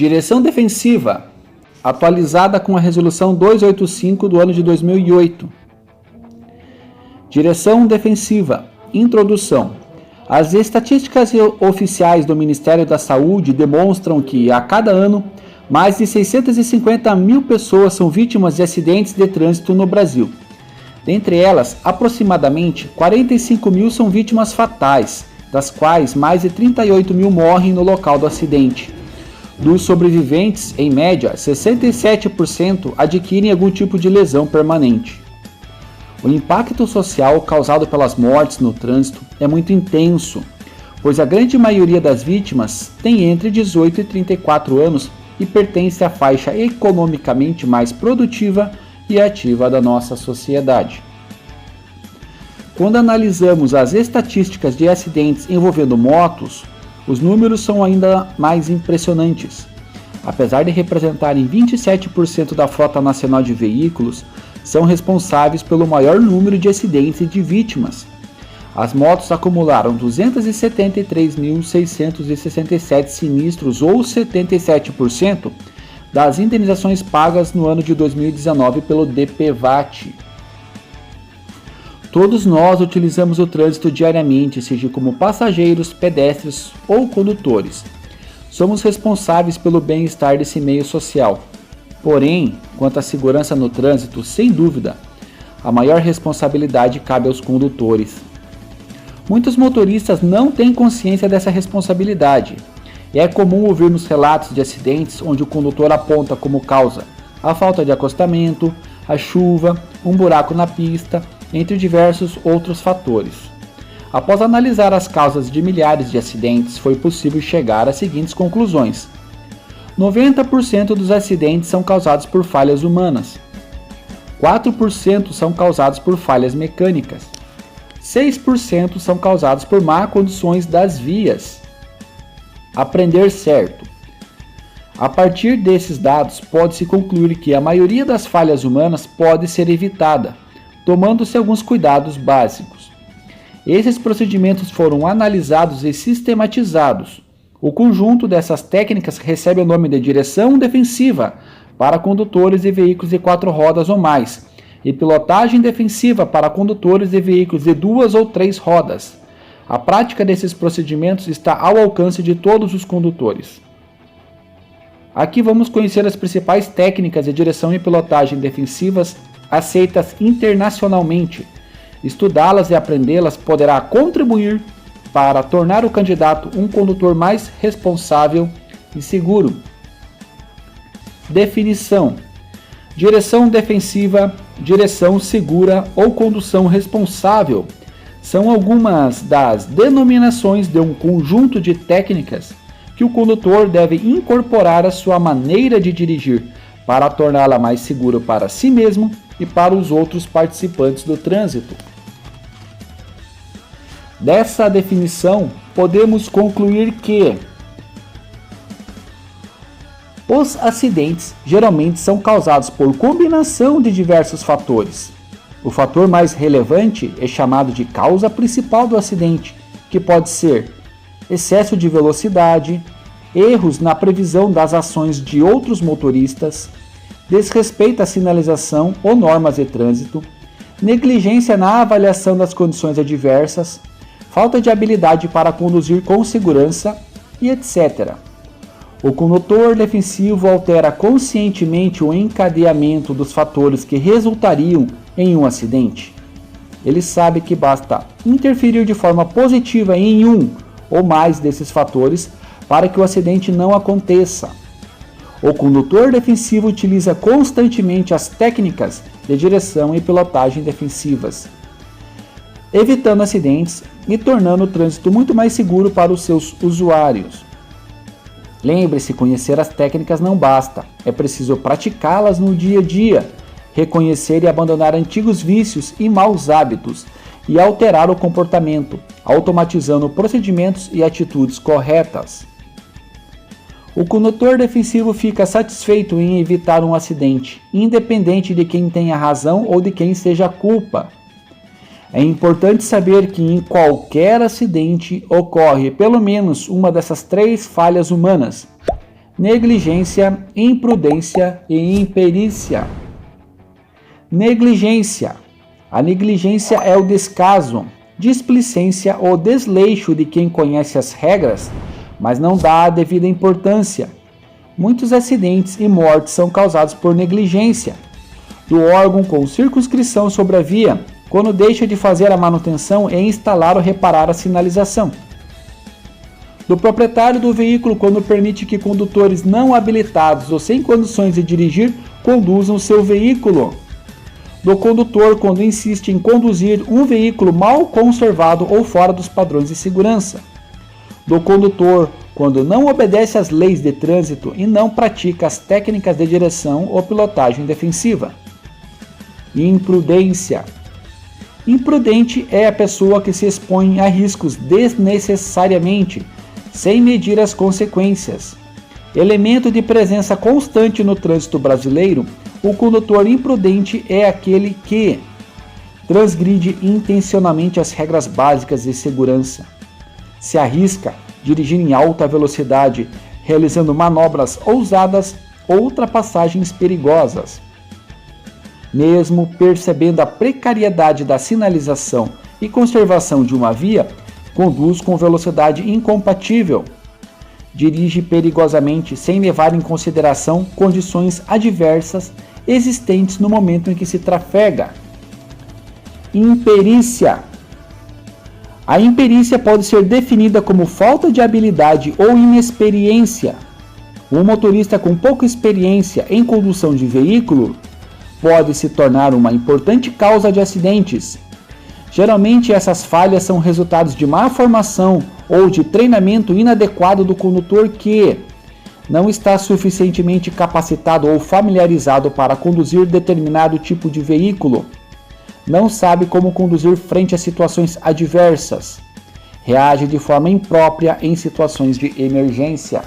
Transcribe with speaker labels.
Speaker 1: Direção defensiva, atualizada com a Resolução 285 do ano de 2008. Direção defensiva, introdução. As estatísticas oficiais do Ministério da Saúde demonstram que, a cada ano, mais de 650 mil pessoas são vítimas de acidentes de trânsito no Brasil. Dentre elas, aproximadamente 45 mil são vítimas fatais, das quais mais de 38 mil morrem no local do acidente. Dos sobreviventes, em média, 67% adquirem algum tipo de lesão permanente. O impacto social causado pelas mortes no trânsito é muito intenso, pois a grande maioria das vítimas tem entre 18 e 34 anos e pertence à faixa economicamente mais produtiva e ativa da nossa sociedade. Quando analisamos as estatísticas de acidentes envolvendo motos, os números são ainda mais impressionantes. Apesar de representarem 27% da frota nacional de veículos, são responsáveis pelo maior número de acidentes e de vítimas. As motos acumularam 273.667 sinistros, ou 77% das indenizações pagas no ano de 2019 pelo DPVAT. Todos nós utilizamos o trânsito diariamente, seja como passageiros, pedestres ou condutores. Somos responsáveis pelo bem-estar desse meio social. Porém, quanto à segurança no trânsito, sem dúvida, a maior responsabilidade cabe aos condutores. Muitos motoristas não têm consciência dessa responsabilidade. E é comum ouvirmos relatos de acidentes onde o condutor aponta como causa a falta de acostamento, a chuva, um buraco na pista, entre diversos outros fatores. Após analisar as causas de milhares de acidentes, foi possível chegar às seguintes conclusões. 90% dos acidentes são causados por falhas humanas. 4% são causados por falhas mecânicas. 6% são causados por má condições das vias. Aprender certo. A partir desses dados, pode-se concluir que a maioria das falhas humanas pode ser evitada, tomando-se alguns cuidados básicos. Esses procedimentos foram analisados e sistematizados. O conjunto dessas técnicas recebe o nome de direção defensiva para condutores de veículos de 4 rodas ou mais e pilotagem defensiva para condutores de veículos de 2 ou 3 rodas. A prática desses procedimentos está ao alcance de todos os condutores. Aqui vamos conhecer as principais técnicas de direção e pilotagem defensivas aceitas internacionalmente. Estudá-las e aprendê-las poderá contribuir para tornar o candidato um condutor mais responsável e seguro. Definição: direção defensiva, direção segura ou condução responsável são algumas das denominações de um conjunto de técnicas que o condutor deve incorporar à sua maneira de dirigir para torná-la mais segura para si mesmo e para os outros participantes do trânsito. Dessa definição, podemos concluir que os acidentes geralmente são causados por combinação de diversos fatores. O fator mais relevante é chamado de causa principal do acidente, que pode ser excesso de velocidade, erros na previsão das ações de outros motoristas, desrespeito à sinalização ou normas de trânsito, negligência na avaliação das condições adversas, falta de habilidade para conduzir com segurança e etc. O condutor defensivo altera conscientemente o encadeamento dos fatores que resultariam em um acidente. Ele sabe que basta interferir de forma positiva em um ou mais desses fatores para que o acidente não aconteça. O condutor defensivo utiliza constantemente as técnicas de direção e pilotagem defensivas, evitando acidentes e tornando o trânsito muito mais seguro para os seus usuários. Lembre-se, conhecer as técnicas não basta, é preciso praticá-las no dia a dia, reconhecer e abandonar antigos vícios e maus hábitos e alterar o comportamento, automatizando procedimentos e atitudes corretas. O condutor defensivo fica satisfeito em evitar um acidente, independente de quem tenha razão ou de quem seja a culpa. É importante saber que em qualquer acidente ocorre pelo menos uma dessas 3 falhas humanas: negligência, imprudência e imperícia. Negligência. A negligência é o descaso, displicência ou desleixo de quem conhece as regras, mas não dá a devida importância. Muitos acidentes e mortes são causados por negligência do órgão com circunscrição sobre a via, quando deixa de fazer a manutenção e instalar ou reparar a sinalização. Do proprietário do veículo quando permite que condutores não habilitados ou sem condições de dirigir conduzam seu veículo. Do condutor quando insiste em conduzir um veículo mal conservado ou fora dos padrões de segurança. Do condutor quando não obedece às leis de trânsito e não pratica as técnicas de direção ou pilotagem defensiva. Imprudência. Imprudente é a pessoa que se expõe a riscos desnecessariamente, sem medir as consequências. Elemento de presença constante no trânsito brasileiro, o condutor imprudente é aquele que transgride intencionalmente as regras básicas de segurança, se arrisca, dirigindo em alta velocidade, realizando manobras ousadas ou ultrapassagens perigosas. Mesmo percebendo a precariedade da sinalização e conservação de uma via, conduz com velocidade incompatível. Dirige perigosamente sem levar em consideração condições adversas existentes no momento em que se trafega. Imperícia. A imperícia pode ser definida como falta de habilidade ou inexperiência. Um motorista com pouca experiência em condução de veículo pode se tornar uma importante causa de acidentes. Geralmente essas falhas são resultados de má formação ou de treinamento inadequado do condutor que não está suficientemente capacitado ou familiarizado para conduzir determinado tipo de veículo, não sabe como conduzir frente a situações adversas, reage de forma imprópria em situações de emergência.